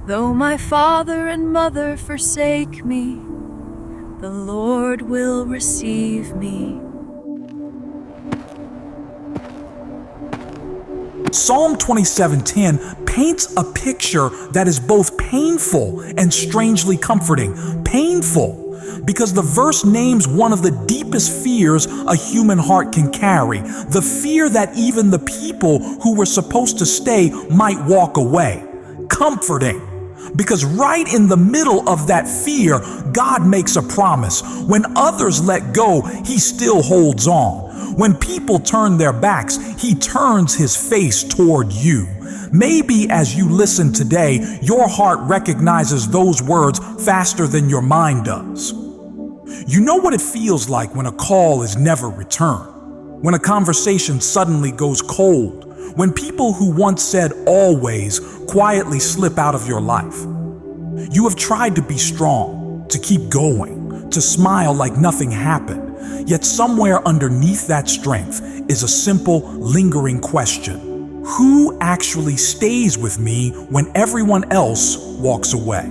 Though my father and mother forsake me, the Lord will receive me. Psalm 27:10 paints a picture that is both painful and strangely comforting. Painful, because the verse names one of the deepest fears a human heart can carry, the fear that even the people who were supposed to stay might walk away. Comforting, because right in the middle of that fear, God makes a promise. When others let go, He still holds on. When people turn their backs, He turns His face toward you. Maybe as you listen today, your heart recognizes those words faster than your mind does. You know what it feels like when a call is never returned, when a conversation suddenly goes cold, when people who once said always quietly slip out of your life. You have tried to be strong, to keep going, to smile like nothing happened, yet somewhere underneath that strength is a simple, lingering question. Who actually stays with me when everyone else walks away?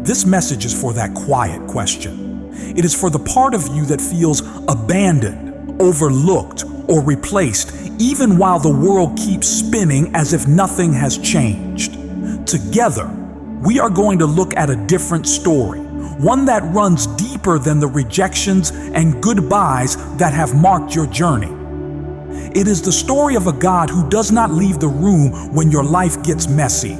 This message is for that quiet question. It is for the part of you that feels abandoned, overlooked, or replaced, even while the world keeps spinning as if nothing has changed. Together, we are going to look at a different story, one that runs deeper than the rejections and goodbyes that have marked your journey. It is the story of a God who does not leave the room when your life gets messy.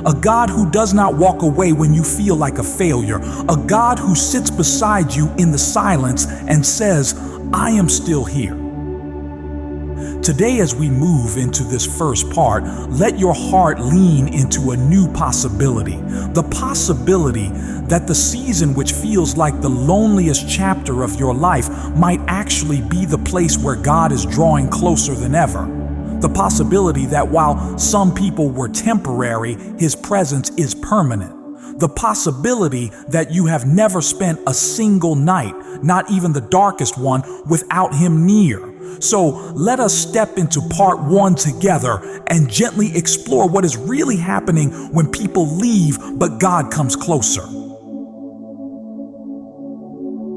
A God who does not walk away when you feel like a failure. A God who sits beside you in the silence and says, I am still here. Today, as we move into this first part, let your heart lean into a new possibility. The possibility that the season which feels like the loneliest chapter of your life might actually be the place where God is drawing closer than ever. The possibility that while some people were temporary, His presence is permanent. The possibility that you have never spent a single night, not even the darkest one, without Him near. So let us step into part one together and gently explore what is really happening when people leave, but God comes closer.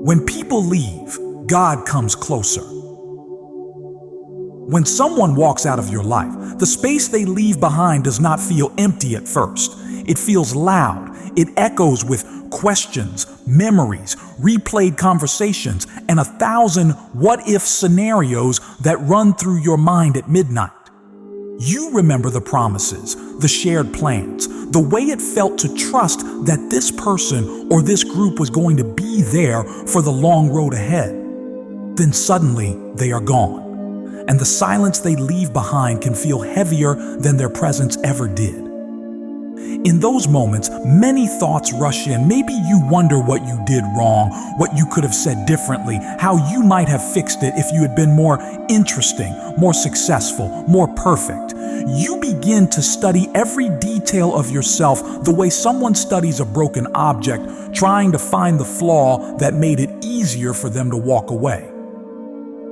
When people leave, God comes closer. When someone walks out of your life, the space they leave behind does not feel empty at first. It feels loud. It echoes with questions, memories, replayed conversations, and 1,000 what-if scenarios that run through your mind at midnight. You remember the promises, the shared plans, the way it felt to trust that this person or this group was going to be there for the long road ahead. Then suddenly they are gone. And the silence they leave behind can feel heavier than their presence ever did. In those moments, many thoughts rush in. Maybe you wonder what you did wrong, what you could have said differently, how you might have fixed it if you had been more interesting, more successful, more perfect. You begin to study every detail of yourself the way someone studies a broken object, trying to find the flaw that made it easier for them to walk away.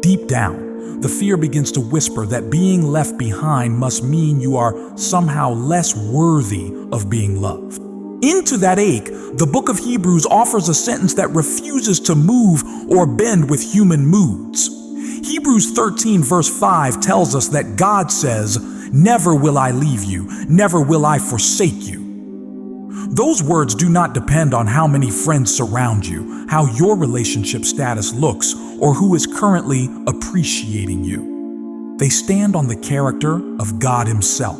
Deep down, the fear begins to whisper that being left behind must mean you are somehow less worthy of being loved. Into that ache, the book of Hebrews offers a sentence that refuses to move or bend with human moods. Hebrews 13 verse 5 tells us that God says, "Never will I leave you, never will I forsake you." Those words do not depend on how many friends surround you, how your relationship status looks, or who is currently appreciating you. They stand on the character of God Himself.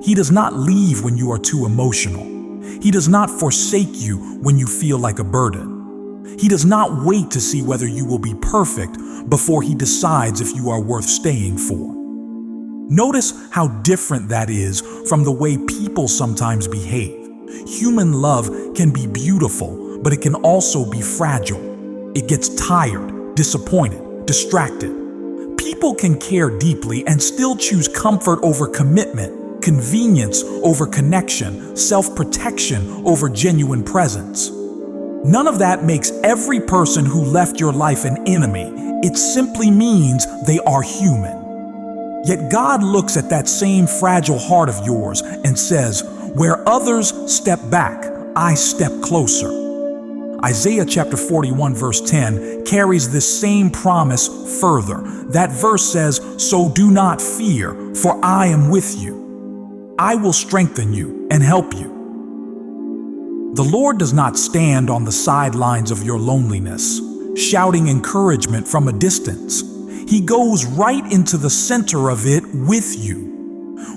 He does not leave when you are too emotional. He does not forsake you when you feel like a burden. He does not wait to see whether you will be perfect before He decides if you are worth staying for. Notice how different that is from the way people sometimes behave. Human love can be beautiful, but it can also be fragile. It gets tired, disappointed, distracted. People can care deeply and still choose comfort over commitment, convenience over connection, self-protection over genuine presence. None of that makes every person who left your life an enemy. It simply means they are human. Yet God looks at that same fragile heart of yours and says, Where others step back, I step closer. Isaiah chapter 41 verse 10 carries this same promise further. That verse says, "So do not fear, for I am with you. I will strengthen you and help you." The Lord does not stand on the sidelines of your loneliness, shouting encouragement from a distance. He goes right into the center of it with you.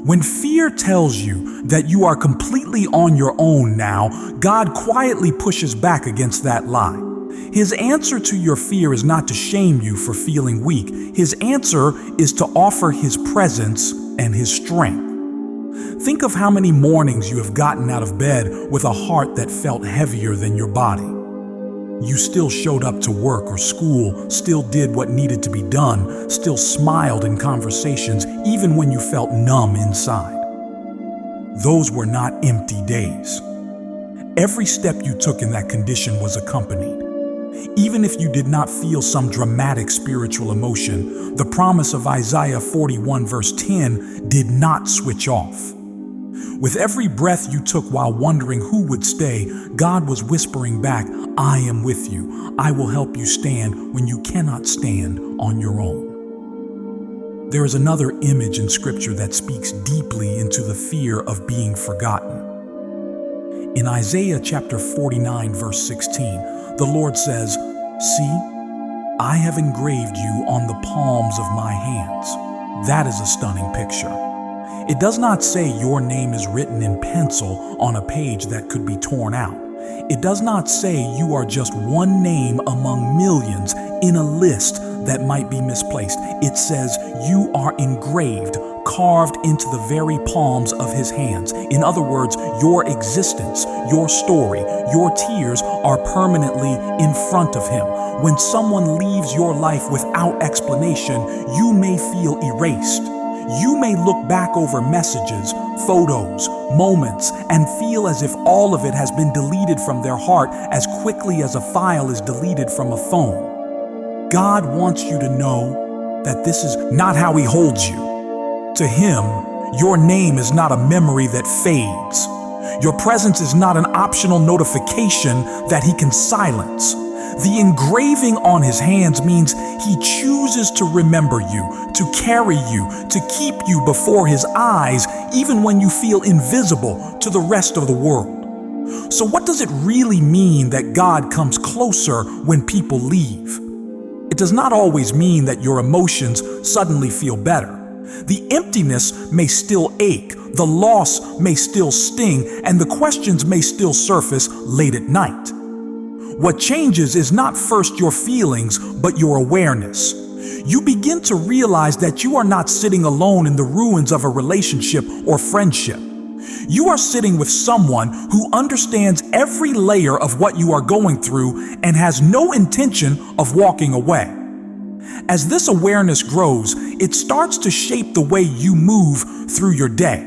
When fear tells you that you are completely on your own now, God quietly pushes back against that lie. His answer to your fear is not to shame you for feeling weak. His answer is to offer His presence and His strength. Think of how many mornings you have gotten out of bed with a heart that felt heavier than your body. You still showed up to work or school, still did what needed to be done, still smiled in conversations, even when you felt numb inside. Those were not empty days. Every step you took in that condition was accompanied. Even if you did not feel some dramatic spiritual emotion, the promise of Isaiah 41 verse 10 did not switch off. With every breath you took while wondering who would stay, God was whispering back, "I am with you. I will help you stand when you cannot stand on your own." There is another image in Scripture that speaks deeply into the fear of being forgotten. In Isaiah chapter 49 verse 16, the Lord says, "See, I have engraved you on the palms of my hands." That is a stunning picture. It does not say your name is written in pencil on a page that could be torn out. It does not say you are just one name among millions in a list that might be misplaced. It says you are engraved, carved into the very palms of His hands. In other words, your existence, your story, your tears are permanently in front of Him. When someone leaves your life without explanation, you may feel erased. You may look back over messages, photos, moments, and feel as if all of it has been deleted from their heart as quickly as a file is deleted from a phone. God wants you to know that this is not how He holds you. To Him, your name is not a memory that fades. Your presence is not an optional notification that He can silence. The engraving on His hands means He chooses to remember you, to carry you, to keep you before His eyes, even when you feel invisible to the rest of the world. So what does it really mean that God comes closer when people leave? It does not always mean that your emotions suddenly feel better. The emptiness may still ache, the loss may still sting, and the questions may still surface late at night. What changes is not first your feelings, but your awareness. You begin to realize that you are not sitting alone in the ruins of a relationship or friendship. You are sitting with someone who understands every layer of what you are going through and has no intention of walking away. As this awareness grows, it starts to shape the way you move through your day.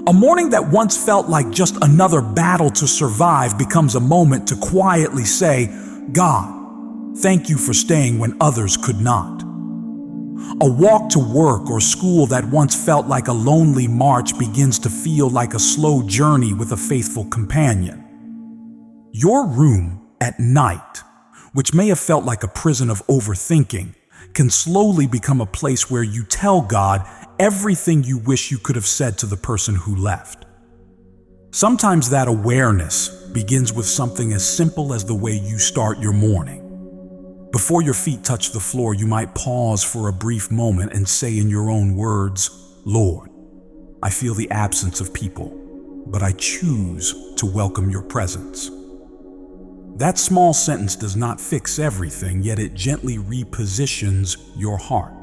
A morning that once felt like just another battle to survive becomes a moment to quietly say, "God, thank you for staying when others could not." A walk to work or school that once felt like a lonely march begins to feel like a slow journey with a faithful companion. Your room at night, which may have felt like a prison of overthinking, can slowly become a place where you tell God everything you wish you could have said to the person who left. Sometimes that awareness begins with something as simple as the way you start your morning. Before your feet touch the floor, you might pause for a brief moment and say in your own words, "Lord, I feel the absence of people, but I choose to welcome your presence." That small sentence does not fix everything, yet it gently repositions your heart.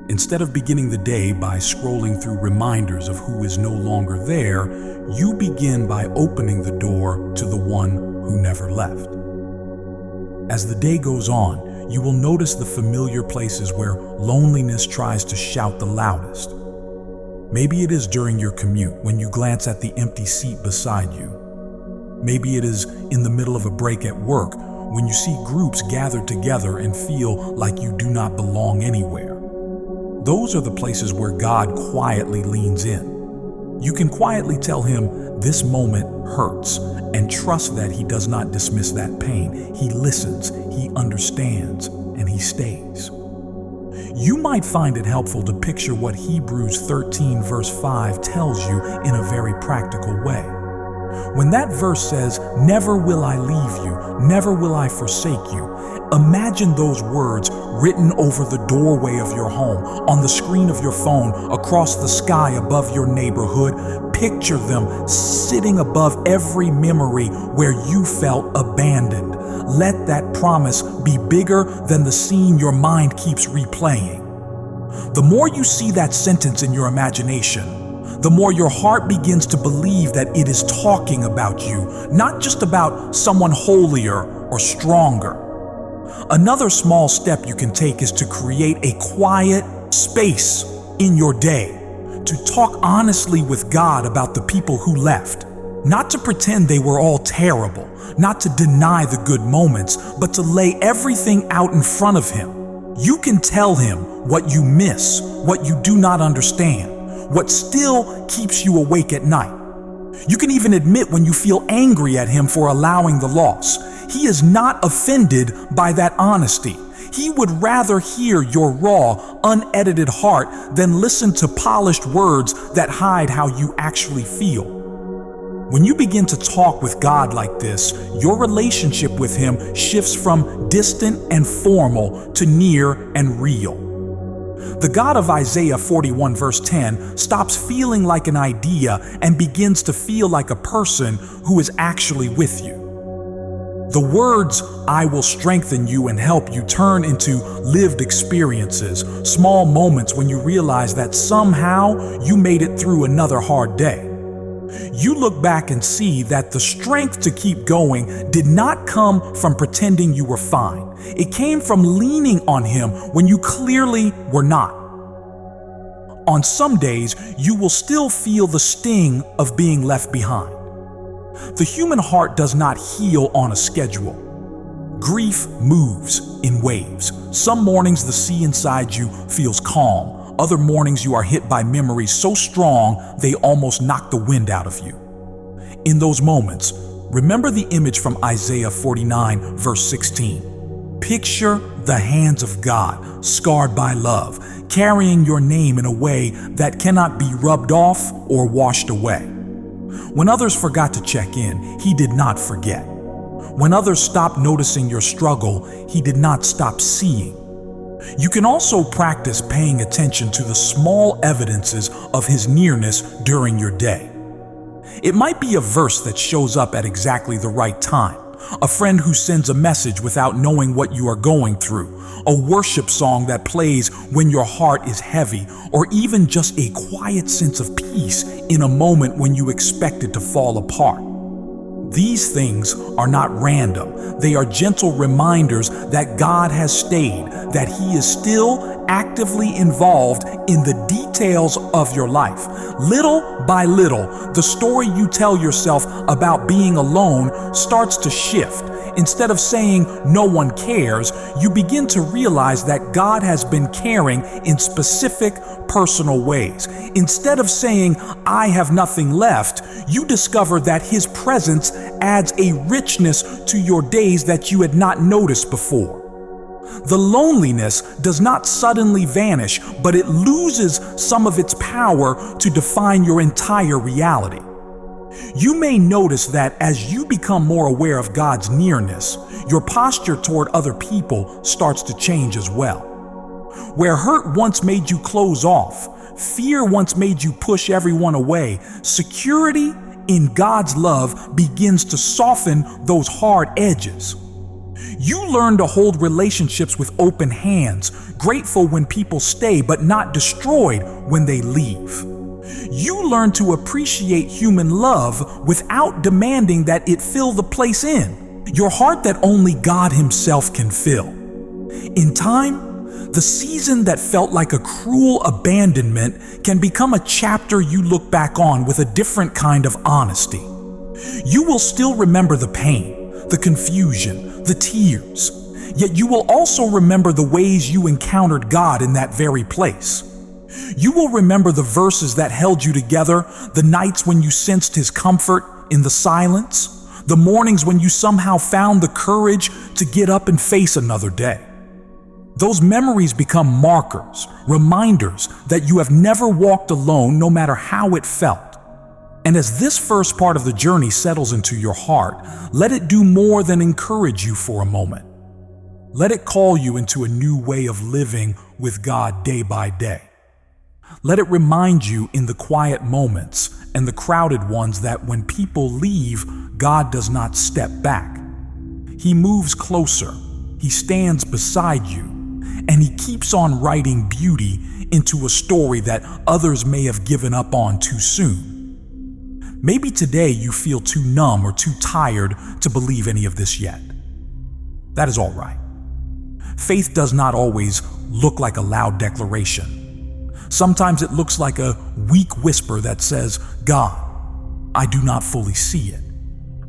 Instead of beginning the day by scrolling through reminders of who is no longer there, you begin by opening the door to the one who never left. As the day goes on, you will notice the familiar places where loneliness tries to shout the loudest. Maybe it is during your commute when you glance at the empty seat beside you. Maybe it is in the middle of a break at work when you see groups gathered together and feel like you do not belong anywhere. Those are the places where God quietly leans in. You can quietly tell him this moment hurts and trust that he does not dismiss that pain. He listens, he understands, and he stays. You might find it helpful to picture what Hebrews 13 verse 5 tells you in a very practical way. When that verse says, "Never will I leave you, never will I forsake you," imagine those words written over the doorway of your home, on the screen of your phone, across the sky above your neighborhood. Picture them sitting above every memory where you felt abandoned. Let that promise be bigger than the scene your mind keeps replaying. The more you see that sentence in your imagination, the more your heart begins to believe that it is talking about you, not just about someone holier or stronger. Another small step you can take is to create a quiet space in your day to talk honestly with God about the people who left. Not to pretend they were all terrible, not to deny the good moments, but to lay everything out in front of Him. You can tell Him what you miss, what you do not understand, what still keeps you awake at night. You can even admit when you feel angry at Him for allowing the loss. He is not offended by that honesty. He would rather hear your raw, unedited heart than listen to polished words that hide how you actually feel. When you begin to talk with God like this, your relationship with Him shifts from distant and formal to near and real. The God of Isaiah 41 verse 10 stops feeling like an idea and begins to feel like a person who is actually with you. The words, "I will strengthen you and help you," turn into lived experiences, small moments when you realize that somehow you made it through another hard day. You look back and see that the strength to keep going did not come from pretending you were fine. It came from leaning on Him when you clearly were not. On some days, you will still feel the sting of being left behind. The human heart does not heal on a schedule. Grief moves in waves. Some mornings the sea inside you feels calm. Other mornings you are hit by memories so strong they almost knock the wind out of you. In those moments, remember the image from Isaiah 49 verse 16. Picture the hands of God, scarred by love, carrying your name in a way that cannot be rubbed off or washed away. When others forgot to check in, He did not forget. When others stopped noticing your struggle, He did not stop seeing. You can also practice paying attention to the small evidences of His nearness during your day. It might be a verse that shows up at exactly the right time, a friend who sends a message without knowing what you are going through, a worship song that plays when your heart is heavy, or even just a quiet sense of peace in a moment when you expect it to fall apart. These things are not random. They are gentle reminders that God has stayed, that He is still actively involved in the details of your life. Little by little, the story you tell yourself about being alone starts to shift. Instead of saying no one cares, you begin to realize that God has been caring in specific personal ways. Instead of saying I have nothing left, you discover that His presence adds a richness to your days that you had not noticed before. The loneliness does not suddenly vanish, but it loses some of its power to define your entire reality. You may notice that as you become more aware of God's nearness, your posture toward other people starts to change as well. Where hurt once made you close off, fear once made you push everyone away, security in God's love begins to soften those hard edges. You learn to hold relationships with open hands, grateful when people stay but not destroyed when they leave. You learn to appreciate human love without demanding that it fill the place in, your heart that only God Himself can fill. In time, the season that felt like a cruel abandonment can become a chapter you look back on with a different kind of honesty. You will still remember the pain, the confusion, the tears, yet you will also remember the ways you encountered God in that very place. You will remember the verses that held you together, the nights when you sensed his comfort in the silence, the mornings when you somehow found the courage to get up and face another day. Those memories become markers, reminders that you have never walked alone, no matter how it felt. And as this first part of the journey settles into your heart, let it do more than encourage you for a moment. Let it call you into a new way of living with God day by day. Let it remind you in the quiet moments and the crowded ones that when people leave, God does not step back. He moves closer, he stands beside you, and he keeps on writing beauty into a story that others may have given up on too soon. Maybe today you feel too numb or too tired to believe any of this yet. That is all right. Faith does not always look like a loud declaration. Sometimes it looks like a weak whisper that says, God, I do not fully see it,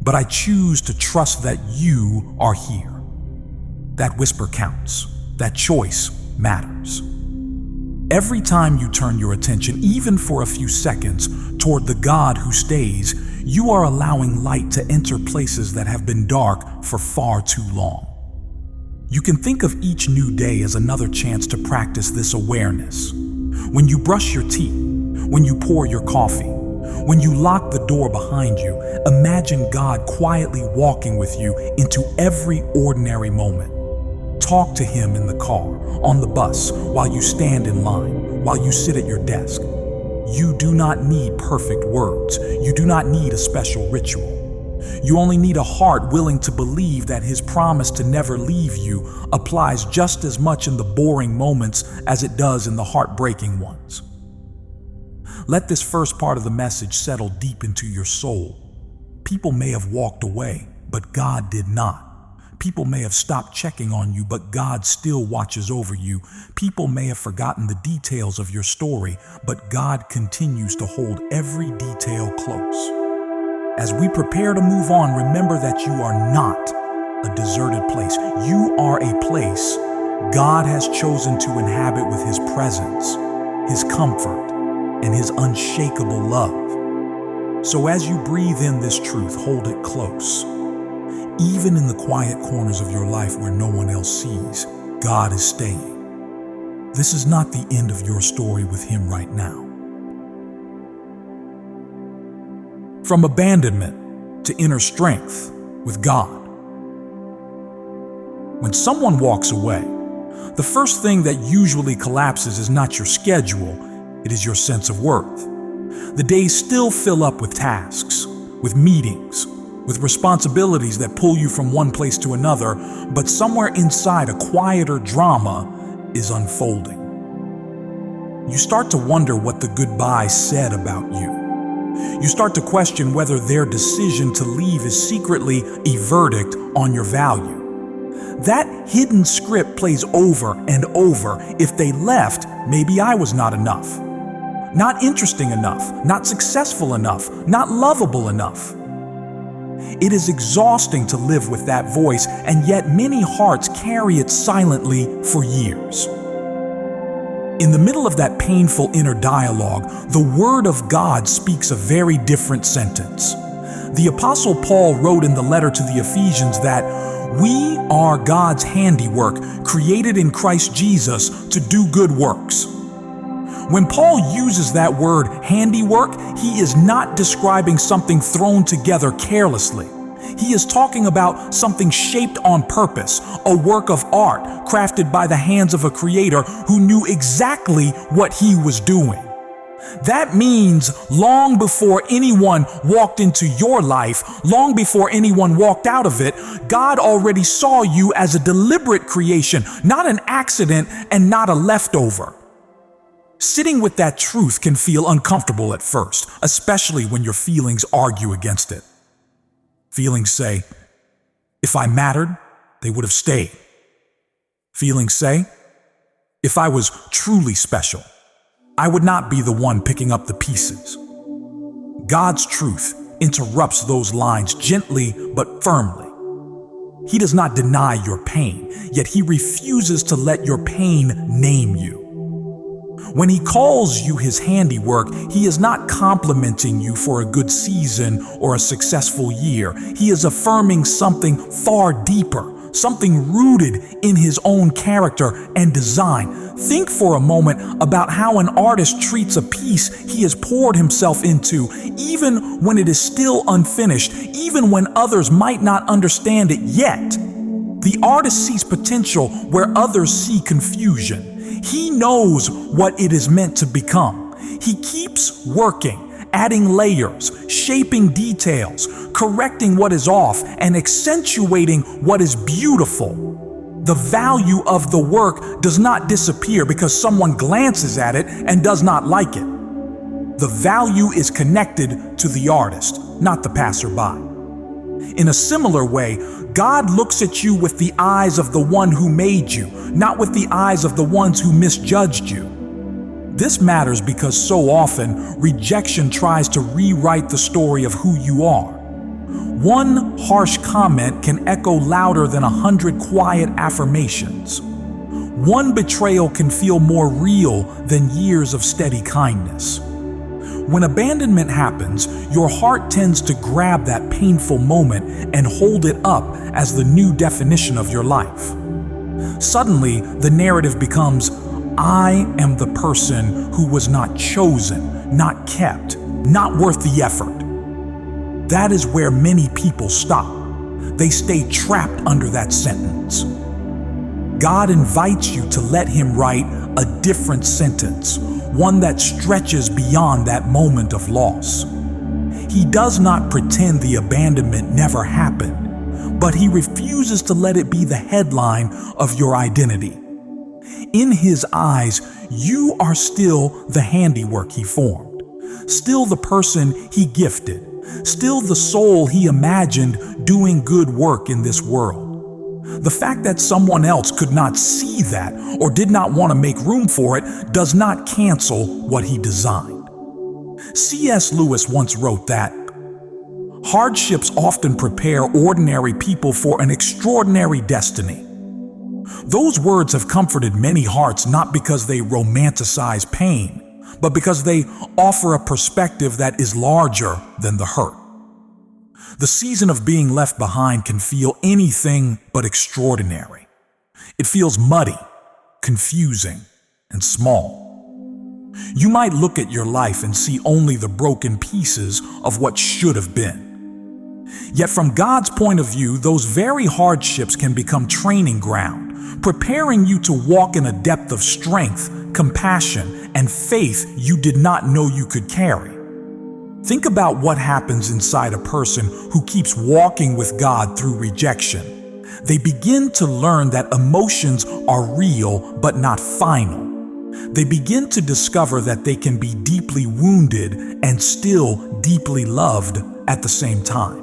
but I choose to trust that you are here. That whisper counts. That choice matters. Every time you turn your attention, even for a few seconds, toward the God who stays, you are allowing light to enter places that have been dark for far too long. You can think of each new day as another chance to practice this awareness. When you brush your teeth, when you pour your coffee, when you lock the door behind you, imagine God quietly walking with you into every ordinary moment. Talk to him in the car, on the bus, while you stand in line, while you sit at your desk. You do not need perfect words. You do not need a special ritual. You only need a heart willing to believe that his promise to never leave you applies just as much in the boring moments as it does in the heartbreaking ones. Let this first part of the message settle deep into your soul. People may have walked away, but God did not. People may have stopped checking on you, but God still watches over you. People may have forgotten the details of your story, but God continues to hold every detail close. As we prepare to move on, remember that you are not a deserted place. You are a place God has chosen to inhabit with his presence, his comfort, and his unshakable love. So as you breathe in this truth, hold it close. Even in the quiet corners of your life where no one else sees, God is staying. This is not the end of your story with him right now. From abandonment to inner strength with God. When someone walks away, the first thing that usually collapses is not your schedule, it is your sense of worth. The days still fill up with tasks, with meetings, with responsibilities that pull you from one place to another, but somewhere inside a quieter drama is unfolding. You start to wonder what the goodbyes said about you. You start to question whether their decision to leave is secretly a verdict on your value. That hidden script plays over and over. If they left, maybe I was not enough. Not interesting enough, not successful enough, not lovable enough. It is exhausting to live with that voice, and yet many hearts carry it silently for years. In the middle of that painful inner dialogue, the Word of God speaks a very different sentence. The Apostle Paul wrote in the letter to the Ephesians that we are God's handiwork, created in Christ Jesus to do good works. When Paul uses that word handiwork, he is not describing something thrown together carelessly. He is talking about something shaped on purpose, a work of art crafted by the hands of a creator who knew exactly what he was doing. That means long before anyone walked into your life, long before anyone walked out of it, God already saw you as a deliberate creation, not an accident and not a leftover. Sitting with that truth can feel uncomfortable at first, especially when your feelings argue against it. Feelings say, if I mattered, they would have stayed. Feelings say, if I was truly special, I would not be the one picking up the pieces. God's truth interrupts those lines gently but firmly. He does not deny your pain, yet he refuses to let your pain name you. When he calls you his handiwork, he is not complimenting you for a good season or a successful year. He is affirming something far deeper, something rooted in his own character and design. Think for a moment about how an artist treats a piece he has poured himself into, even when it is still unfinished, even when others might not understand it yet. The artist sees potential where others see confusion. He knows what it is meant to become. He keeps working, adding layers, shaping details, correcting what is off, and accentuating what is beautiful. The value of the work does not disappear because someone glances at it and does not like it. The value is connected to the artist, not the passerby. In a similar way, God looks at you with the eyes of the one who made you, not with the eyes of the ones who misjudged you. This matters because so often rejection tries to rewrite the story of who you are. One harsh comment can echo louder than 100 quiet affirmations. One betrayal can feel more real than years of steady kindness. When abandonment happens, your heart tends to grab that painful moment and hold it up as the new definition of your life. Suddenly, the narrative becomes, I am the person who was not chosen, not kept, not worth the effort. That is where many people stop. They stay trapped under that sentence. God invites you to let him write a different sentence, one that stretches beyond that moment of loss. He does not pretend the abandonment never happened, but he refuses to let it be the headline of your identity. In his eyes, you are still the handiwork he formed, still the person he gifted, still the soul he imagined doing good work in this world. The fact that someone else could not see that or did not want to make room for it does not cancel what he designed. C.S. Lewis once wrote that, hardships often prepare ordinary people for an extraordinary destiny. Those words have comforted many hearts not because they romanticize pain, but because they offer a perspective that is larger than the hurt. The season of being left behind can feel anything but extraordinary. It feels muddy, confusing, and small. You might look at your life and see only the broken pieces of what should have been. Yet from God's point of view, those very hardships can become training ground, preparing you to walk in a depth of strength, compassion, and faith you did not know you could carry. Think about what happens inside a person who keeps walking with God through rejection. They begin to learn that emotions are real but not final. They begin to discover that they can be deeply wounded and still deeply loved at the same time.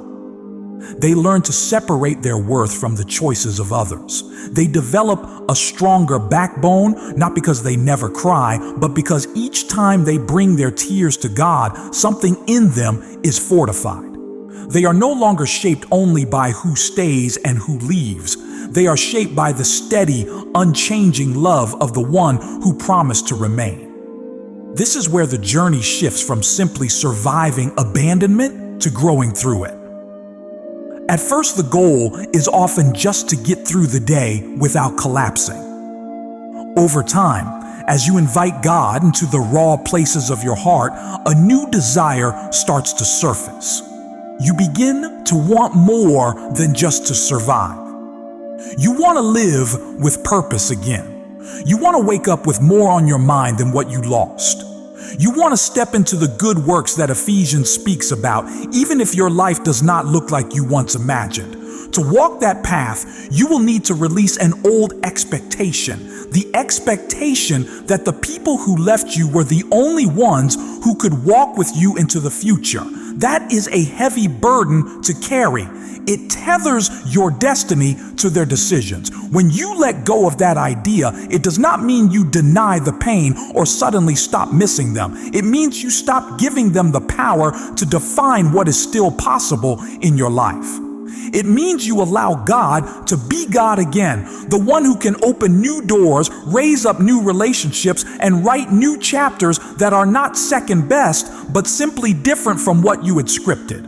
They learn to separate their worth from the choices of others. They develop a stronger backbone, not because they never cry, but because each time they bring their tears to God, something in them is fortified. They are no longer shaped only by who stays and who leaves. They are shaped by the steady, unchanging love of the one who promised to remain. This is where the journey shifts from simply surviving abandonment to growing through it. At first, the goal is often just to get through the day without collapsing. Over time, as you invite God into the raw places of your heart, a new desire starts to surface. You begin to want more than just to survive. You want to live with purpose again. You want to wake up with more on your mind than what you lost. You want to step into the good works that Ephesians speaks about, even if your life does not look like you once imagined. To walk that path, you will need to release an old expectation, the expectation that the people who left you were the only ones who could walk with you into the future. That is a heavy burden to carry. It tethers your destiny to their decisions. When you let go of that idea, it does not mean you deny the pain or suddenly stop missing them. It means you stop giving them the power to define what is still possible in your life. It means you allow God to be God again, the one who can open new doors, raise up new relationships, and write new chapters that are not second best, but simply different from what you had scripted.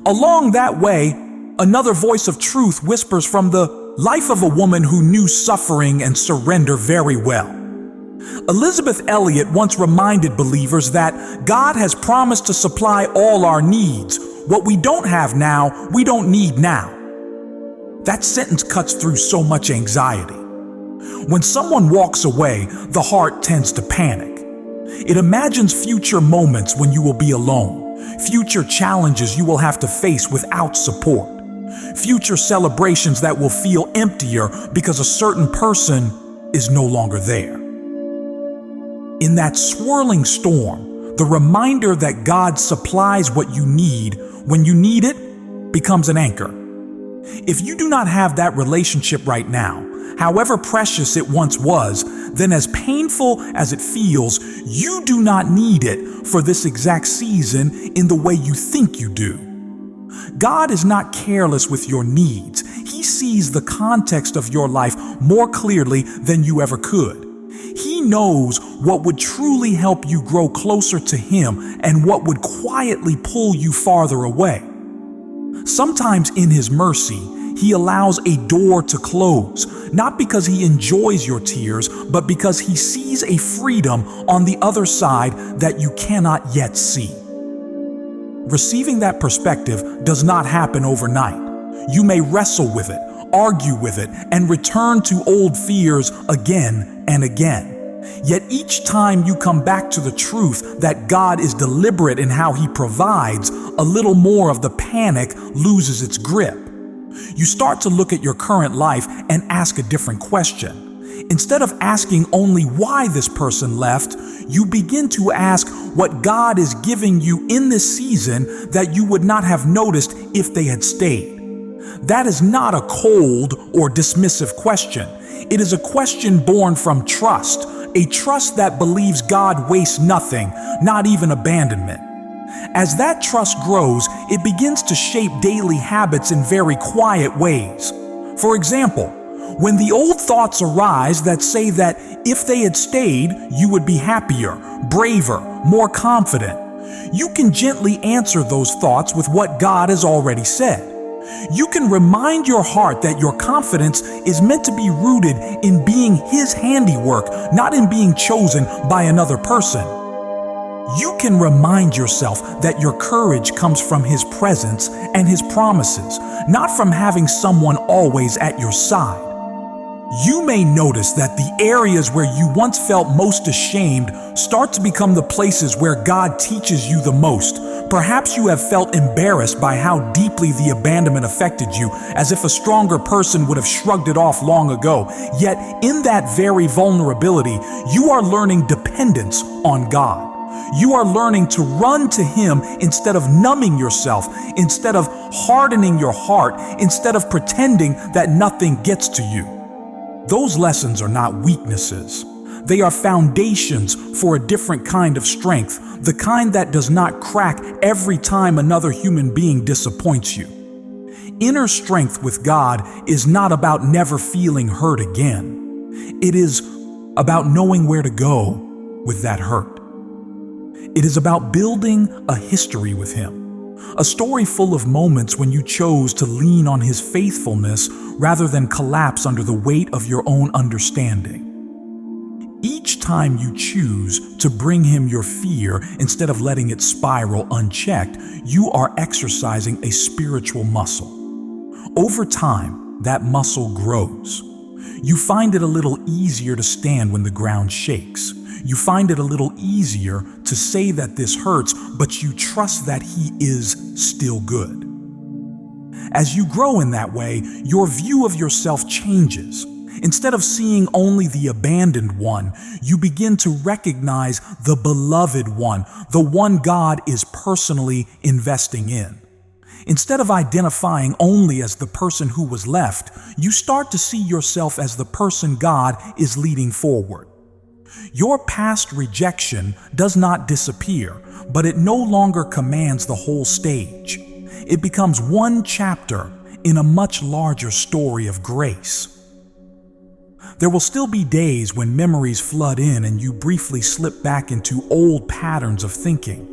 Along that way, another voice of truth whispers from the life of a woman who knew suffering and surrender very well. Elizabeth Elliot once reminded believers that God has promised to supply all our needs. What we don't have now, we don't need now. That sentence cuts through so much anxiety. When someone walks away, the heart tends to panic. It imagines future moments when you will be alone, future challenges you will have to face without support, future celebrations that will feel emptier because a certain person is no longer there. In that swirling storm, the reminder that God supplies what you need when you need it becomes an anchor. If you do not have that relationship right now, however precious it once was, then as painful as it feels, you do not need it for this exact season in the way you think you do. God is not careless with your needs. He sees the context of your life more clearly than you ever could. He knows what would truly help you grow closer to Him and what would quietly pull you farther away. Sometimes in His mercy, He allows a door to close, not because He enjoys your tears, but because He sees a freedom on the other side that you cannot yet see. Receiving that perspective does not happen overnight. You may wrestle with it, argue with it, and return to old fears again and again. Yet each time you come back to the truth that God is deliberate in how He provides, a little more of the panic loses its grip. You start to look at your current life and ask a different question. Instead of asking only why this person left, you begin to ask what God is giving you in this season that you would not have noticed if they had stayed. That is not a cold or dismissive question. It is a question born from trust, a trust that believes God wastes nothing, not even abandonment. As that trust grows, it begins to shape daily habits in very quiet ways. For example, when the old thoughts arise that say that if they had stayed, you would be happier, braver, more confident, you can gently answer those thoughts with what God has already said. You can remind your heart that your confidence is meant to be rooted in being His handiwork, not in being chosen by another person. You can remind yourself that your courage comes from His presence and His promises, not from having someone always at your side. You may notice that the areas where you once felt most ashamed start to become the places where God teaches you the most. Perhaps you have felt embarrassed by how deeply the abandonment affected you, as if a stronger person would have shrugged it off long ago. Yet, in that very vulnerability, you are learning dependence on God. You are learning to run to Him instead of numbing yourself, instead of hardening your heart, instead of pretending that nothing gets to you. Those lessons are not weaknesses. They are foundations for a different kind of strength, the kind that does not crack every time another human being disappoints you. Inner strength with God is not about never feeling hurt again. It is about knowing where to go with that hurt. It is about building a history with Him. A story full of moments when you chose to lean on His faithfulness rather than collapse under the weight of your own understanding. Each time you choose to bring Him your fear instead of letting it spiral unchecked, you are exercising a spiritual muscle. Over time, that muscle grows. You find it a little easier to stand when the ground shakes. You find it a little easier to say that this hurts, but you trust that He is still good. As you grow in that way, your view of yourself changes. Instead of seeing only the abandoned one, you begin to recognize the beloved one, the one God is personally investing in. Instead of identifying only as the person who was left, you start to see yourself as the person God is leading forward. Your past rejection does not disappear, but it no longer commands the whole stage. It becomes one chapter in a much larger story of grace. There will still be days when memories flood in and you briefly slip back into old patterns of thinking.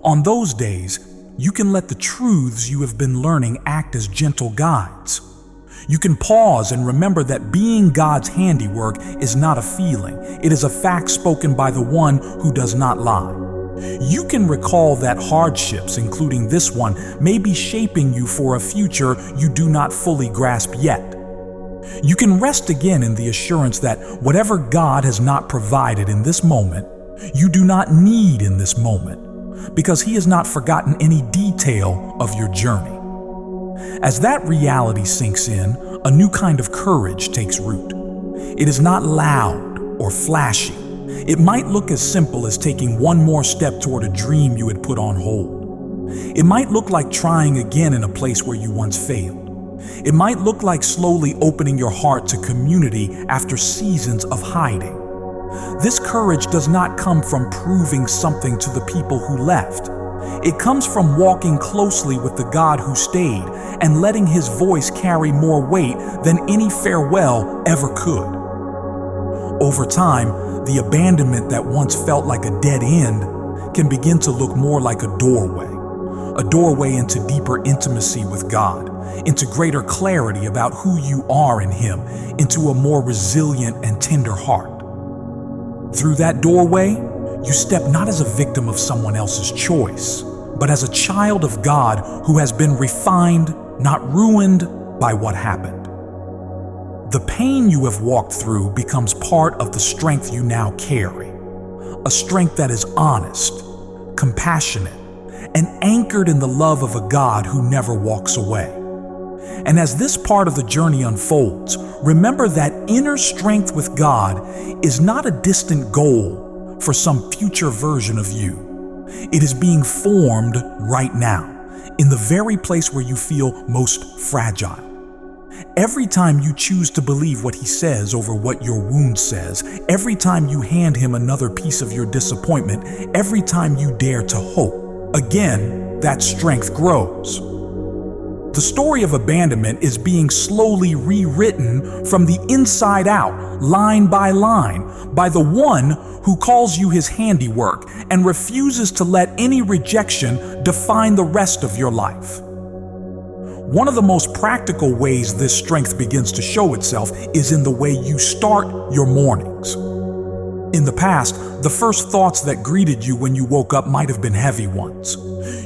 On those days, you can let the truths you have been learning act as gentle guides. You can pause and remember that being God's handiwork is not a feeling. It is a fact spoken by the one who does not lie. You can recall that hardships, including this one, may be shaping you for a future you do not fully grasp yet. You can rest again in the assurance that whatever God has not provided in this moment, you do not need in this moment, because He has not forgotten any detail of your journey. As that reality sinks in, a new kind of courage takes root. It is not loud or flashy. It might look as simple as taking one more step toward a dream you had put on hold. It might look like trying again in a place where you once failed. It might look like slowly opening your heart to community after seasons of hiding. This courage does not come from proving something to the people who left. It comes from walking closely with the God who stayed and letting His voice carry more weight than any farewell ever could. Over time, the abandonment that once felt like a dead end can begin to look more like a doorway into deeper intimacy with God, into greater clarity about who you are in Him, into a more resilient and tender heart. Through that doorway, you step not as a victim of someone else's choice, but as a child of God who has been refined, not ruined by what happened. The pain you have walked through becomes part of the strength you now carry, a strength that is honest, compassionate, and anchored in the love of a God who never walks away. And as this part of the journey unfolds, remember that inner strength with God is not a distant goal for some future version of you. It is being formed right now, in the very place where you feel most fragile. Every time you choose to believe what He says over what your wound says, every time you hand Him another piece of your disappointment, every time you dare to hope, again, that strength grows. The story of abandonment is being slowly rewritten from the inside out, line by line, by the one who calls you His handiwork and refuses to let any rejection define the rest of your life. One of the most practical ways this strength begins to show itself is in the way you start your mornings. In the past, the first thoughts that greeted you when you woke up might have been heavy ones.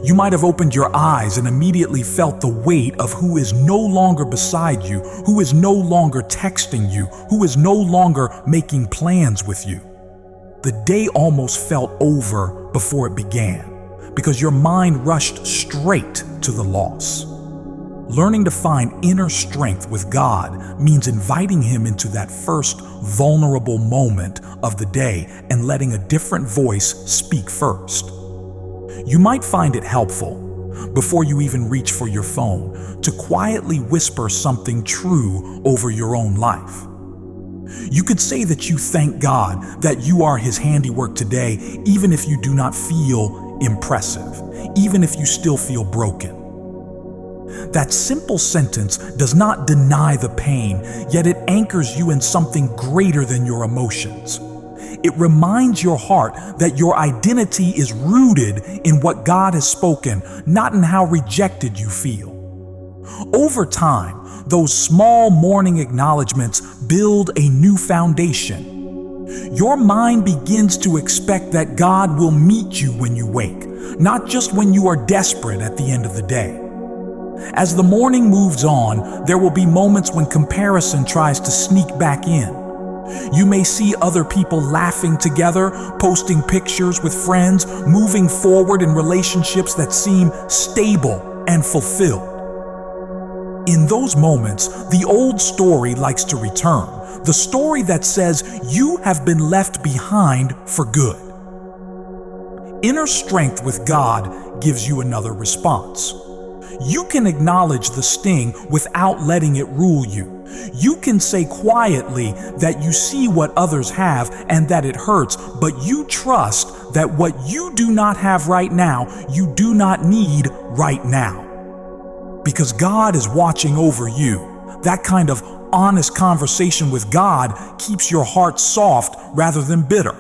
You might have opened your eyes and immediately felt the weight of who is no longer beside you, who is no longer texting you, who is no longer making plans with you. The day almost felt over before it began, because your mind rushed straight to the loss. Learning to find inner strength with God means inviting Him into that first vulnerable moment of the day and letting a different voice speak first. You might find it helpful, before you even reach for your phone, to quietly whisper something true over your own life. You could say that you thank God that you are His handiwork today, even if you do not feel impressive, even if you still feel broken. That simple sentence does not deny the pain, yet it anchors you in something greater than your emotions. It reminds your heart that your identity is rooted in what God has spoken, not in how rejected you feel. Over time, those small morning acknowledgments build a new foundation. Your mind begins to expect that God will meet you when you wake, not just when you are desperate at the end of the day. As the morning moves on, there will be moments when comparison tries to sneak back in. You may see other people laughing together, posting pictures with friends, moving forward in relationships that seem stable and fulfilled. In those moments, the old story likes to return, the story that says you have been left behind for good. Inner strength with God gives you another response. You can acknowledge the sting without letting it rule you. You can say quietly that you see what others have and that it hurts, but you trust that what you do not have right now, you do not need right now. because God is watching over you. That kind of honest conversation with God keeps your heart soft rather than bitter.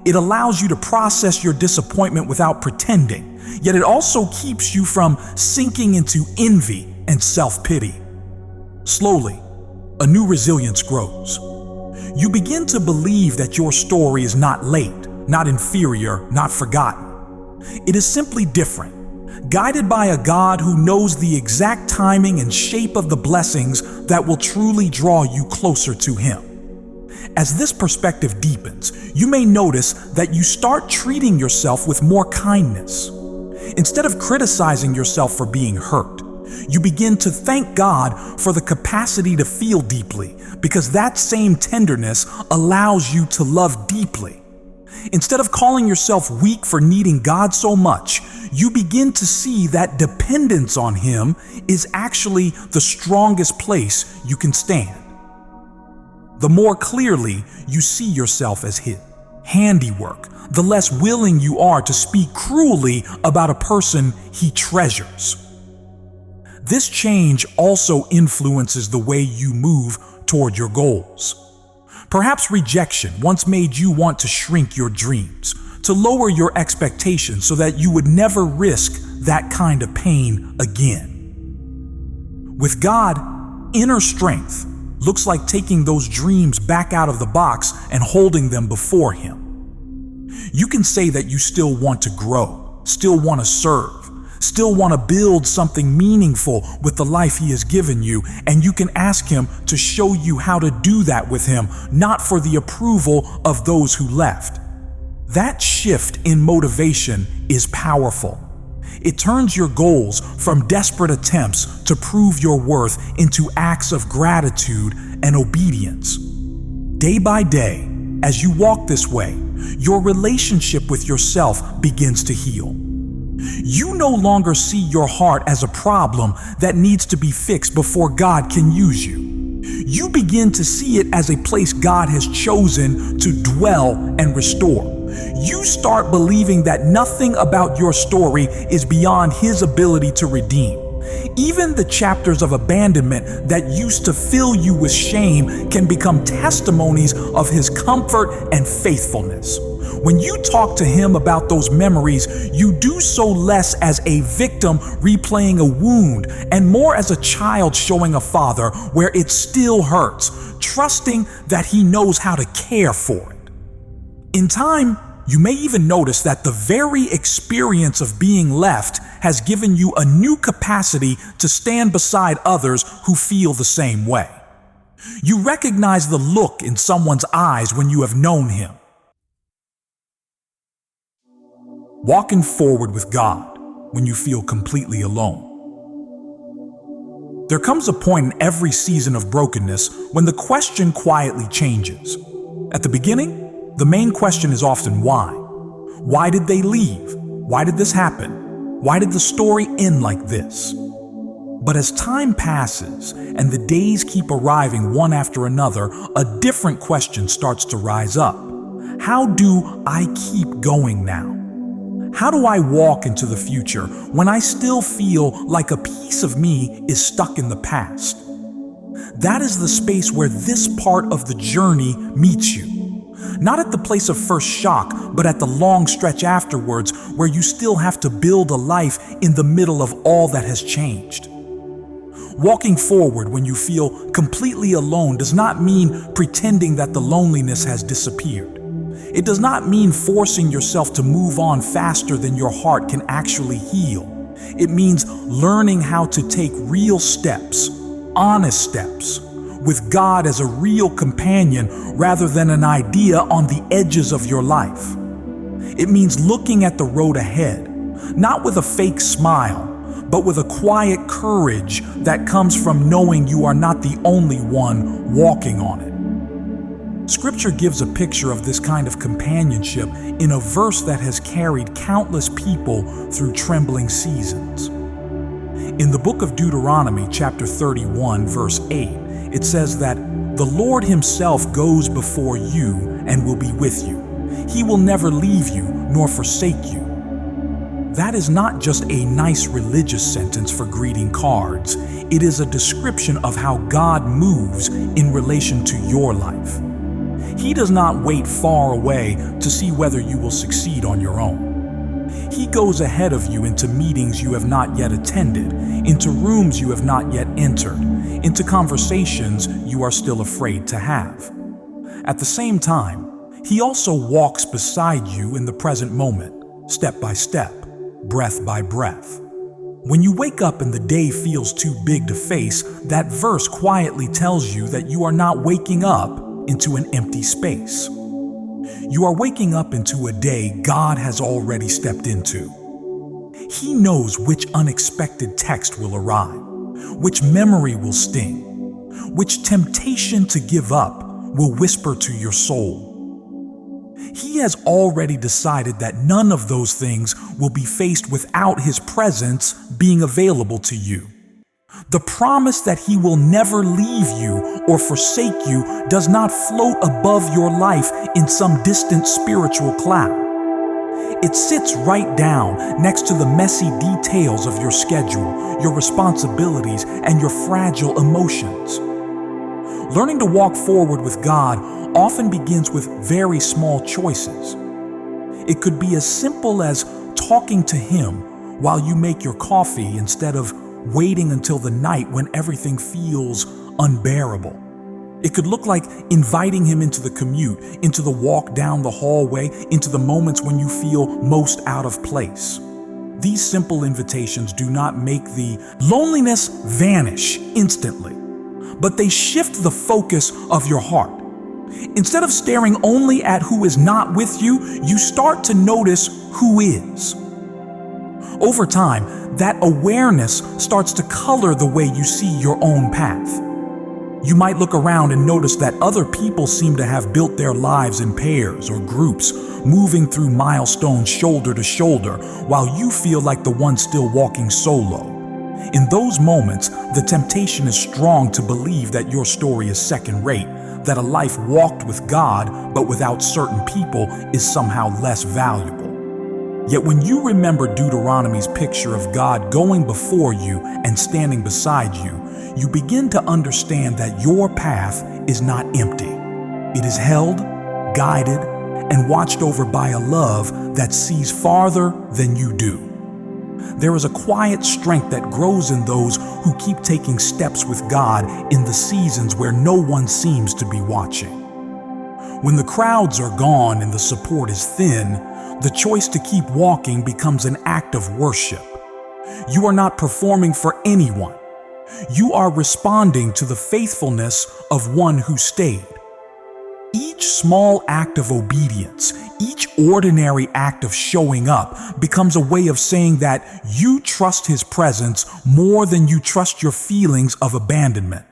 It allows you to process your disappointment without pretending, yet it also keeps you from sinking into envy and self-pity. Slowly, a new resilience grows. You begin to believe that your story is not late, not inferior, not forgotten. It is simply different, guided by a God who knows the exact timing and shape of the blessings that will truly draw you closer to Him. As this perspective deepens, you may notice that you start treating yourself with more kindness. Instead of criticizing yourself for being hurt, you begin to thank God for the capacity to feel deeply, because that same tenderness allows you to love deeply. Instead of calling yourself weak for needing God so much, you begin to see that dependence on Him is actually the strongest place you can stand. The more clearly you see yourself as His handiwork, the less willing you are to speak cruelly about a person He treasures. This change also influences the way you move toward your goals. Perhaps rejection once made you want to shrink your dreams, to lower your expectations so that you would never risk that kind of pain again. With God, inner strength looks like taking those dreams back out of the box and holding them before Him. You can say that you still want to grow, still want to serve, still want to build something meaningful with the life He has given you, and you can ask Him to show you how to do that with Him, not for the approval of those who left. That shift in motivation is powerful. It turns your goals from desperate attempts to prove your worth into acts of gratitude and obedience. Day by day, as you walk this way, your relationship with yourself begins to heal. You no longer see your heart as a problem that needs to be fixed before God can use you. You begin to see it as a place God has chosen to dwell and restore. You start believing that nothing about your story is beyond His ability to redeem. Even the chapters of abandonment that used to fill you with shame can become testimonies of His comfort and faithfulness. When you talk to Him about those memories, you do so less as a victim replaying a wound and more as a child showing a father where it still hurts, trusting that He knows how to care for it. In time, you may even notice that the very experience of being left has given you a new capacity to stand beside others who feel the same way. You recognize the look in someone's eyes when you have known Him. Walking forward with God when you feel completely alone. There comes a point in every season of brokenness when the question quietly changes. At the beginning, the main question is often why. Why did they leave? Why did this happen? Why did the story end like this? But as time passes and the days keep arriving one after another, a different question starts to rise up. How do I keep going now? How do I walk into the future when I still feel like a piece of me is stuck in the past? That is the space where this part of the journey meets you. Not at the place of first shock, but at the long stretch afterwards where you still have to build a life in the middle of all that has changed. Walking forward when you feel completely alone does not mean pretending that the loneliness has disappeared. It does not mean forcing yourself to move on faster than your heart can actually heal. It means learning how to take real steps, honest steps, with God as a real companion rather than an idea on the edges of your life. It means looking at the road ahead, not with a fake smile, but with a quiet courage that comes from knowing you are not the only one walking on it. Scripture gives a picture of this kind of companionship in a verse that has carried countless people through trembling seasons. In the book of Deuteronomy, chapter 31, verse 8, it says that the Lord Himself goes before you and will be with you. He will never leave you nor forsake you. That is not just a nice religious sentence for greeting cards. It is a description of how God moves in relation to your life. He does not wait far away to see whether you will succeed on your own. He goes ahead of you into meetings you have not yet attended, into rooms you have not yet entered, into conversations you are still afraid to have. At the same time, He also walks beside you in the present moment, step by step, breath by breath. When you wake up and the day feels too big to face, that verse quietly tells you that you are not waking up into an empty space. You are waking up into a day God has already stepped into. He knows which unexpected text will arrive, which memory will sting, which temptation to give up will whisper to your soul. He has already decided that none of those things will be faced without His presence being available to you. The promise that He will never leave you or forsake you does not float above your life in some distant spiritual cloud. It sits right down next to the messy details of your schedule, your responsibilities, and your fragile emotions. Learning to walk forward with God often begins with very small choices. It could be as simple as talking to Him while you make your coffee instead of waiting until the night when everything feels unbearable. It could look like inviting Him into the commute, into the walk down the hallway, into the moments when you feel most out of place. These simple invitations do not make the loneliness vanish instantly, but they shift the focus of your heart. Instead of staring only at who is not with you, you start to notice who is. Over time, that awareness starts to color the way you see your own path. You might look around and notice that other people seem to have built their lives in pairs or groups, moving through milestones shoulder to shoulder, while you feel like the one still walking solo. In those moments, the temptation is strong to believe that your story is second-rate, that a life walked with God but without certain people is somehow less valuable. Yet when you remember Deuteronomy's picture of God going before you and standing beside you, you begin to understand that your path is not empty. It is held, guided, and watched over by a love that sees farther than you do. There is a quiet strength that grows in those who keep taking steps with God in the seasons where no one seems to be watching. When the crowds are gone and the support is thin, the choice to keep walking becomes an act of worship. You are not performing for anyone. You are responding to the faithfulness of one who stayed. Each small act of obedience, each ordinary act of showing up becomes a way of saying that you trust His presence more than you trust your feelings of abandonment.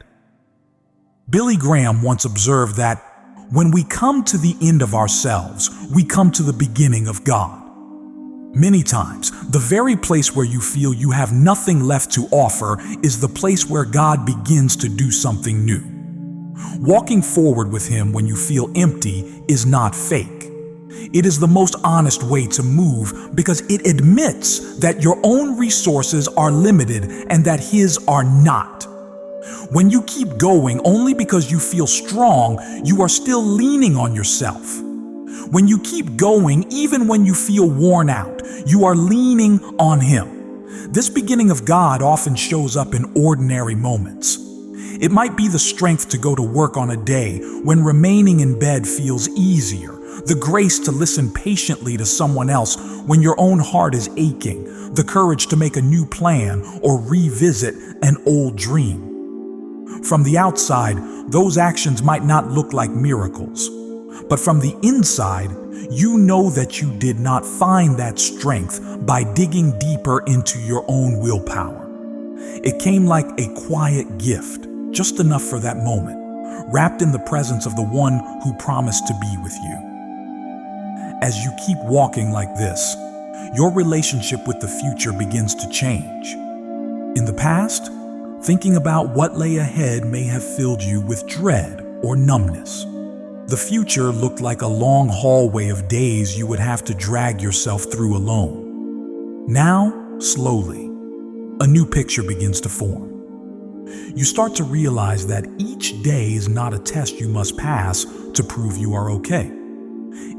Billy Graham once observed that when we come to the end of ourselves, we come to the beginning of God. Many times, the very place where you feel you have nothing left to offer is the place where God begins to do something new. Walking forward with Him when you feel empty is not fake. It is the most honest way to move because it admits that your own resources are limited and that His are not. When you keep going only because you feel strong, you are still leaning on yourself. When you keep going even when you feel worn out, you are leaning on Him. This beginning of God often shows up in ordinary moments. It might be the strength to go to work on a day when remaining in bed feels easier, the grace to listen patiently to someone else when your own heart is aching, the courage to make a new plan or revisit an old dream. From the outside, those actions might not look like miracles, but from the inside, you know that you did not find that strength by digging deeper into your own willpower. It came like a quiet gift, just enough for that moment, wrapped in the presence of the one who promised to be with you. As you keep walking like this, your relationship with the future begins to change. In the past, thinking about what lay ahead may have filled you with dread or numbness. The future looked like a long hallway of days you would have to drag yourself through alone. Now, slowly, a new picture begins to form. You start to realize that each day is not a test you must pass to prove you are okay.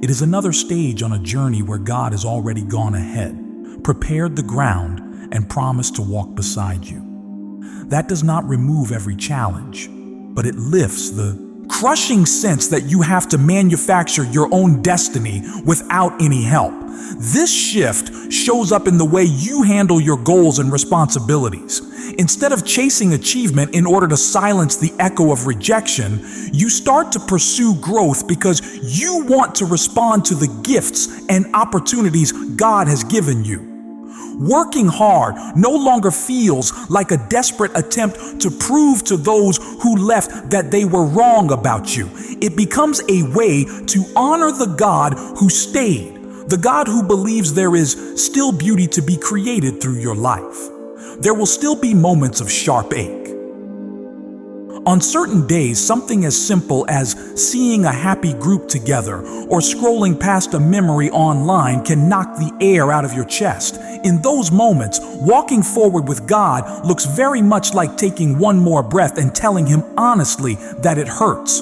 It is another stage on a journey where God has already gone ahead, prepared the ground, and promised to walk beside you. That does not remove every challenge, but it lifts the crushing sense that you have to manufacture your own destiny without any help. This shift shows up in the way you handle your goals and responsibilities. Instead of chasing achievement in order to silence the echo of rejection, you start to pursue growth because you want to respond to the gifts and opportunities God has given you. Working hard no longer feels like a desperate attempt to prove to those who left that they were wrong about you. It becomes a way to honor the God who stayed, the God who believes there is still beauty to be created through your life. There will still be moments of sharp ache. On certain days, something as simple as seeing a happy group together or scrolling past a memory online can knock the air out of your chest. In those moments, walking forward with God looks very much like taking one more breath and telling Him honestly that it hurts.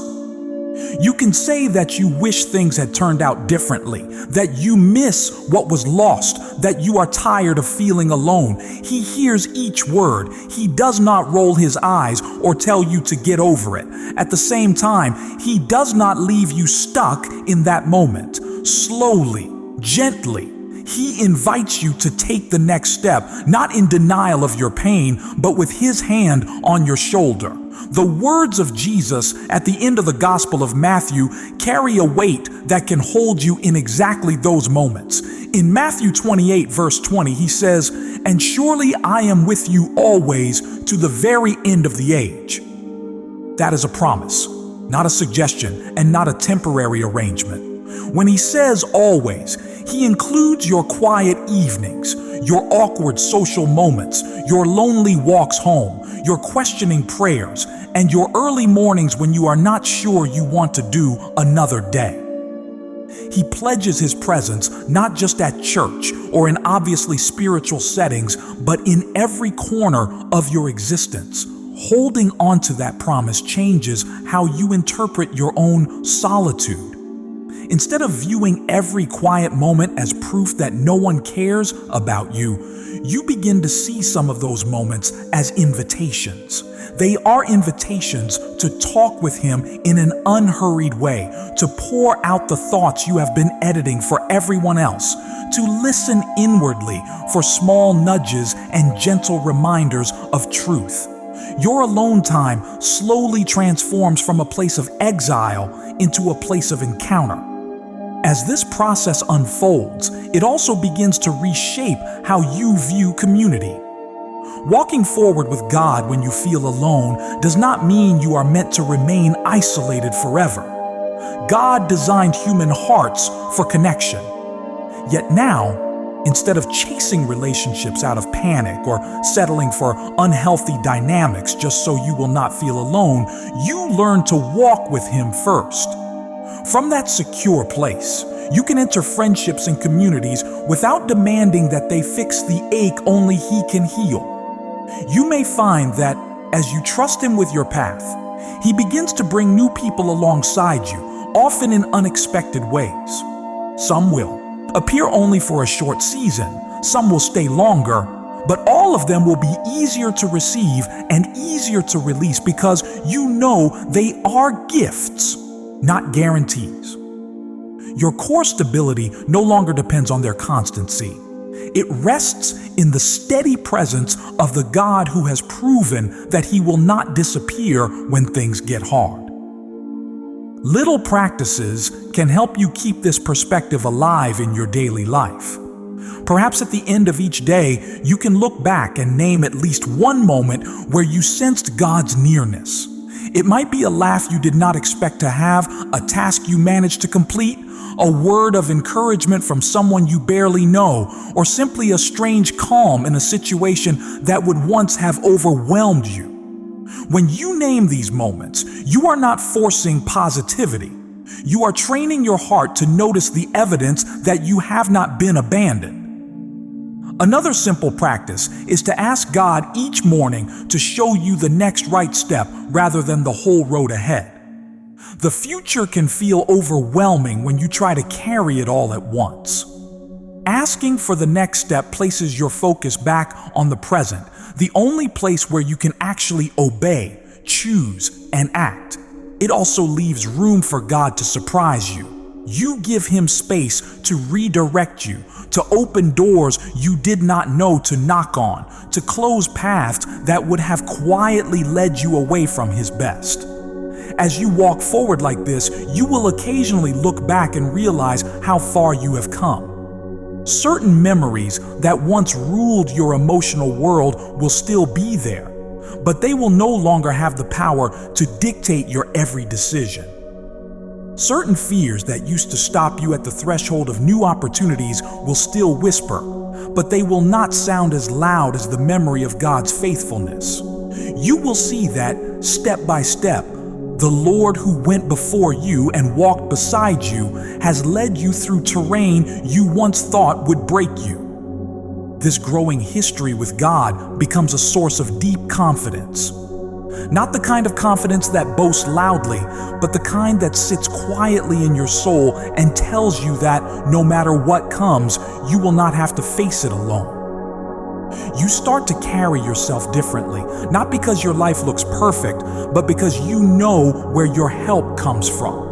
You can say that you wish things had turned out differently, that you miss what was lost, that you are tired of feeling alone. He hears each word. He does not roll His eyes or tell you to get over it. At the same time, He does not leave you stuck in that moment. Slowly, gently, He invites you to take the next step, not in denial of your pain, but with His hand on your shoulder. The words of Jesus at the end of the Gospel of Matthew carry a weight that can hold you in exactly those moments. In Matthew 28, verse 20, He says, "And surely I am with you always to the very end of the age." That is a promise, not a suggestion, and not a temporary arrangement. When He says always, He includes your quiet evenings, your awkward social moments, your lonely walks home, your questioning prayers, and your early mornings when you are not sure you want to do another day. He pledges His presence not just at church or in obviously spiritual settings, but in every corner of your existence. Holding on to that promise changes how you interpret your own solitude. Instead of viewing every quiet moment as proof that no one cares about you, you begin to see some of those moments as invitations. They are invitations to talk with Him in an unhurried way, to pour out the thoughts you have been editing for everyone else, to listen inwardly for small nudges and gentle reminders of truth. Your alone time slowly transforms from a place of exile into a place of encounter. As this process unfolds, it also begins to reshape how you view community. Walking forward with God when you feel alone does not mean you are meant to remain isolated forever. God designed human hearts for connection. Yet now, instead of chasing relationships out of panic or settling for unhealthy dynamics just so you will not feel alone, you learn to walk with Him first. From that secure place, you can enter friendships and communities without demanding that they fix the ache only He can heal. You may find that as you trust Him with your path, He begins to bring new people alongside you, often in unexpected ways. Some will appear only for a short season, some will stay longer, but all of them will be easier to receive and easier to release because you know they are gifts, not guarantees. Your core stability no longer depends on their constancy. It rests in the steady presence of the God who has proven that He will not disappear when things get hard. Little practices can help you keep this perspective alive in your daily life. Perhaps at the end of each day, you can look back and name at least one moment where you sensed God's nearness. It might be a laugh you did not expect to have, a task you managed to complete, a word of encouragement from someone you barely know, or simply a strange calm in a situation that would once have overwhelmed you. When you name these moments, you are not forcing positivity. You are training your heart to notice the evidence that you have not been abandoned. Another simple practice is to ask God each morning to show you the next right step rather than the whole road ahead. The future can feel overwhelming when you try to carry it all at once. Asking for the next step places your focus back on the present, the only place where you can actually obey, choose, and act. It also leaves room for God to surprise you. You give Him space to redirect you, to open doors you did not know to knock on, to close paths that would have quietly led you away from His best. As you walk forward like this, you will occasionally look back and realize how far you have come. Certain memories that once ruled your emotional world will still be there, but they will no longer have the power to dictate your every decision. Certain fears that used to stop you at the threshold of new opportunities will still whisper, but they will not sound as loud as the memory of God's faithfulness. You will see that, step by step, the Lord who went before you and walked beside you has led you through terrain you once thought would break you. This growing history with God becomes a source of deep confidence. Not the kind of confidence that boasts loudly, but the kind that sits quietly in your soul and tells you that no matter what comes, you will not have to face it alone. You start to carry yourself differently, not because your life looks perfect, but because you know where your help comes from.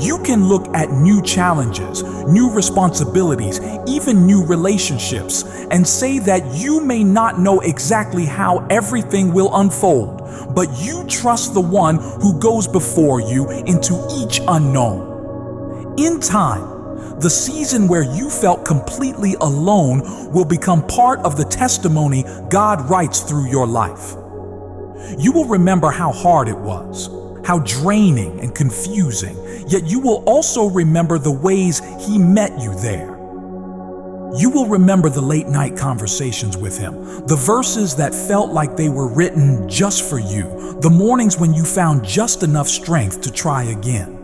You can look at new challenges, new responsibilities, even new relationships, and say that you may not know exactly how everything will unfold, but you trust the one who goes before you into each unknown. In time, the season where you felt completely alone will become part of the testimony God writes through your life. You will remember how hard it was, how draining and confusing, yet you will also remember the ways He met you there. You will remember the late night conversations with Him, the verses that felt like they were written just for you, the mornings when you found just enough strength to try again.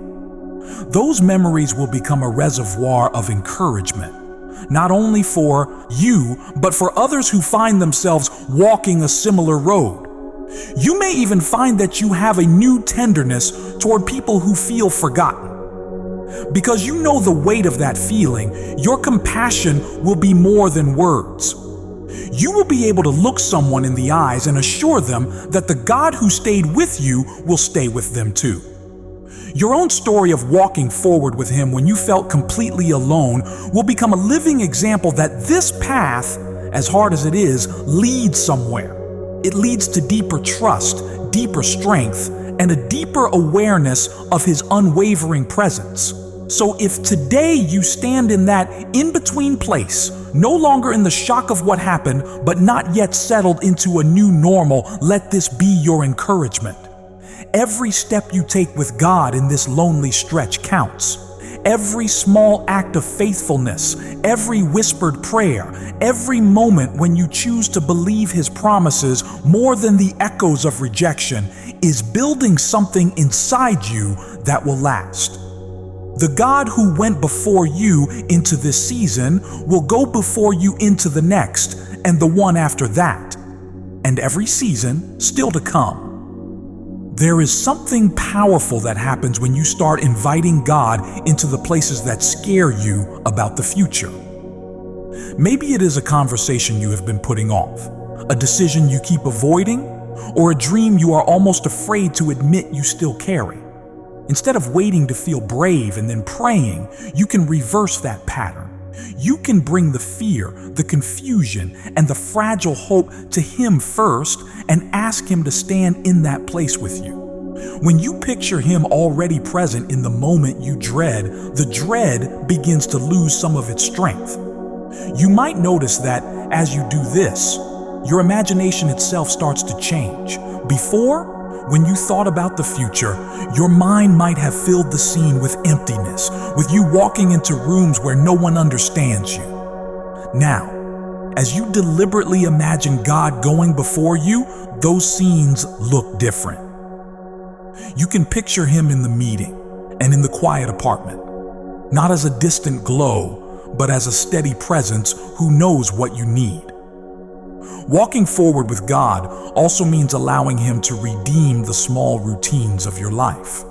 Those memories will become a reservoir of encouragement, not only for you, but for others who find themselves walking a similar road. You may even find that you have a new tenderness toward people who feel forgotten. Because you know the weight of that feeling, your compassion will be more than words. You will be able to look someone in the eyes and assure them that the God who stayed with you will stay with them too. Your own story of walking forward with Him when you felt completely alone will become a living example that this path, as hard as it is, leads somewhere. It leads to deeper trust, deeper strength, and a deeper awareness of His unwavering presence. So if today you stand in that in-between place, no longer in the shock of what happened, but not yet settled into a new normal, let this be your encouragement. Every step you take with God in this lonely stretch counts. Every small act of faithfulness, every whispered prayer, every moment when you choose to believe His promises more than the echoes of rejection is building something inside you that will last. The God who went before you into this season will go before you into the next and the one after that, and every season still to come. There is something powerful that happens when you start inviting God into the places that scare you about the future. Maybe it is a conversation you have been putting off, a decision you keep avoiding, or a dream you are almost afraid to admit you still carry. Instead of waiting to feel brave and then praying, you can reverse that pattern. You can bring the fear, the confusion, and the fragile hope to Him first and ask Him to stand in that place with you. When you picture Him already present in the moment you dread, the dread begins to lose some of its strength. You might notice that as you do this, your imagination itself starts to change. Before, when you thought about the future, your mind might have filled the scene with emptiness, with you walking into rooms where no one understands you. Now, as you deliberately imagine God going before you, those scenes look different. You can picture Him in the meeting and in the quiet apartment, not as a distant glow, but as a steady presence who knows what you need. Walking forward with God also means allowing Him to redeem the small routines of your life.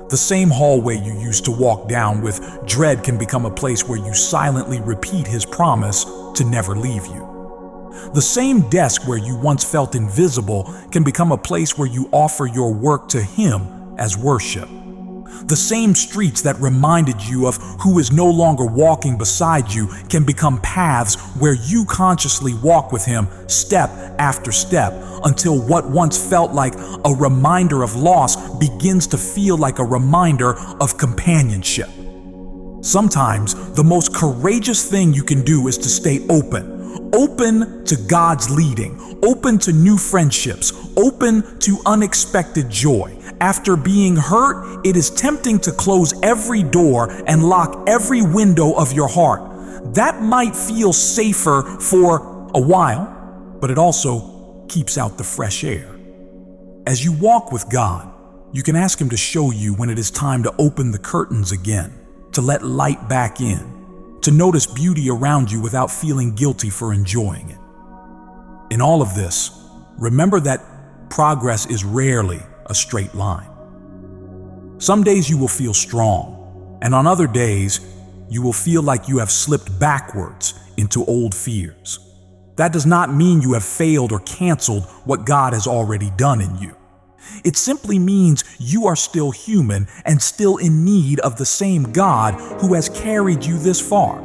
The same hallway you used to walk down with dread can become a place where you silently repeat His promise to never leave you. The same desk where you once felt invisible can become a place where you offer your work to Him as worship. The same streets that reminded you of who is no longer walking beside you can become paths where you consciously walk with Him step after step until what once felt like a reminder of loss begins to feel like a reminder of companionship. Sometimes the most courageous thing you can do is to stay open to God's leading, open to new friendships, open to unexpected joy. After being hurt, it is tempting to close every door and lock every window of your heart. That might feel safer for a while, but it also keeps out the fresh air. As you walk with God, you can ask Him to show you when it is time to open the curtains again, to let light back in, to notice beauty around you without feeling guilty for enjoying it. In all of this, remember that progress is rarely a straight line. Some days you will feel strong, and on other days, you will feel like you have slipped backwards into old fears. That does not mean you have failed or canceled what God has already done in you. It simply means you are still human and still in need of the same God who has carried you this far.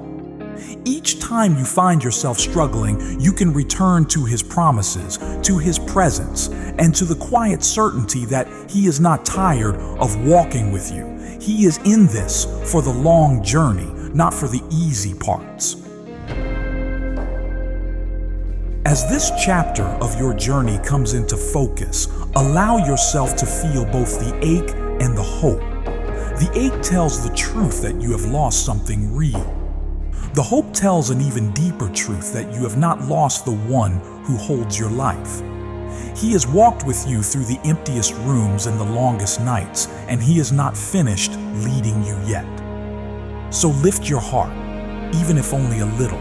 Each time you find yourself struggling, you can return to His promises, to His presence, and to the quiet certainty that He is not tired of walking with you. He is in this for the long journey, not for the easy parts. As this chapter of your journey comes into focus, allow yourself to feel both the ache and the hope. The ache tells the truth that you have lost something real. The hope tells an even deeper truth that you have not lost the one who holds your life. He has walked with you through the emptiest rooms and the longest nights, and He is not finished leading you yet. So lift your heart, even if only a little,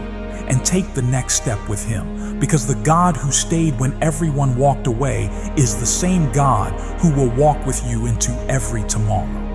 and take the next step with Him, because the God who stayed when everyone walked away is the same God who will walk with you into every tomorrow.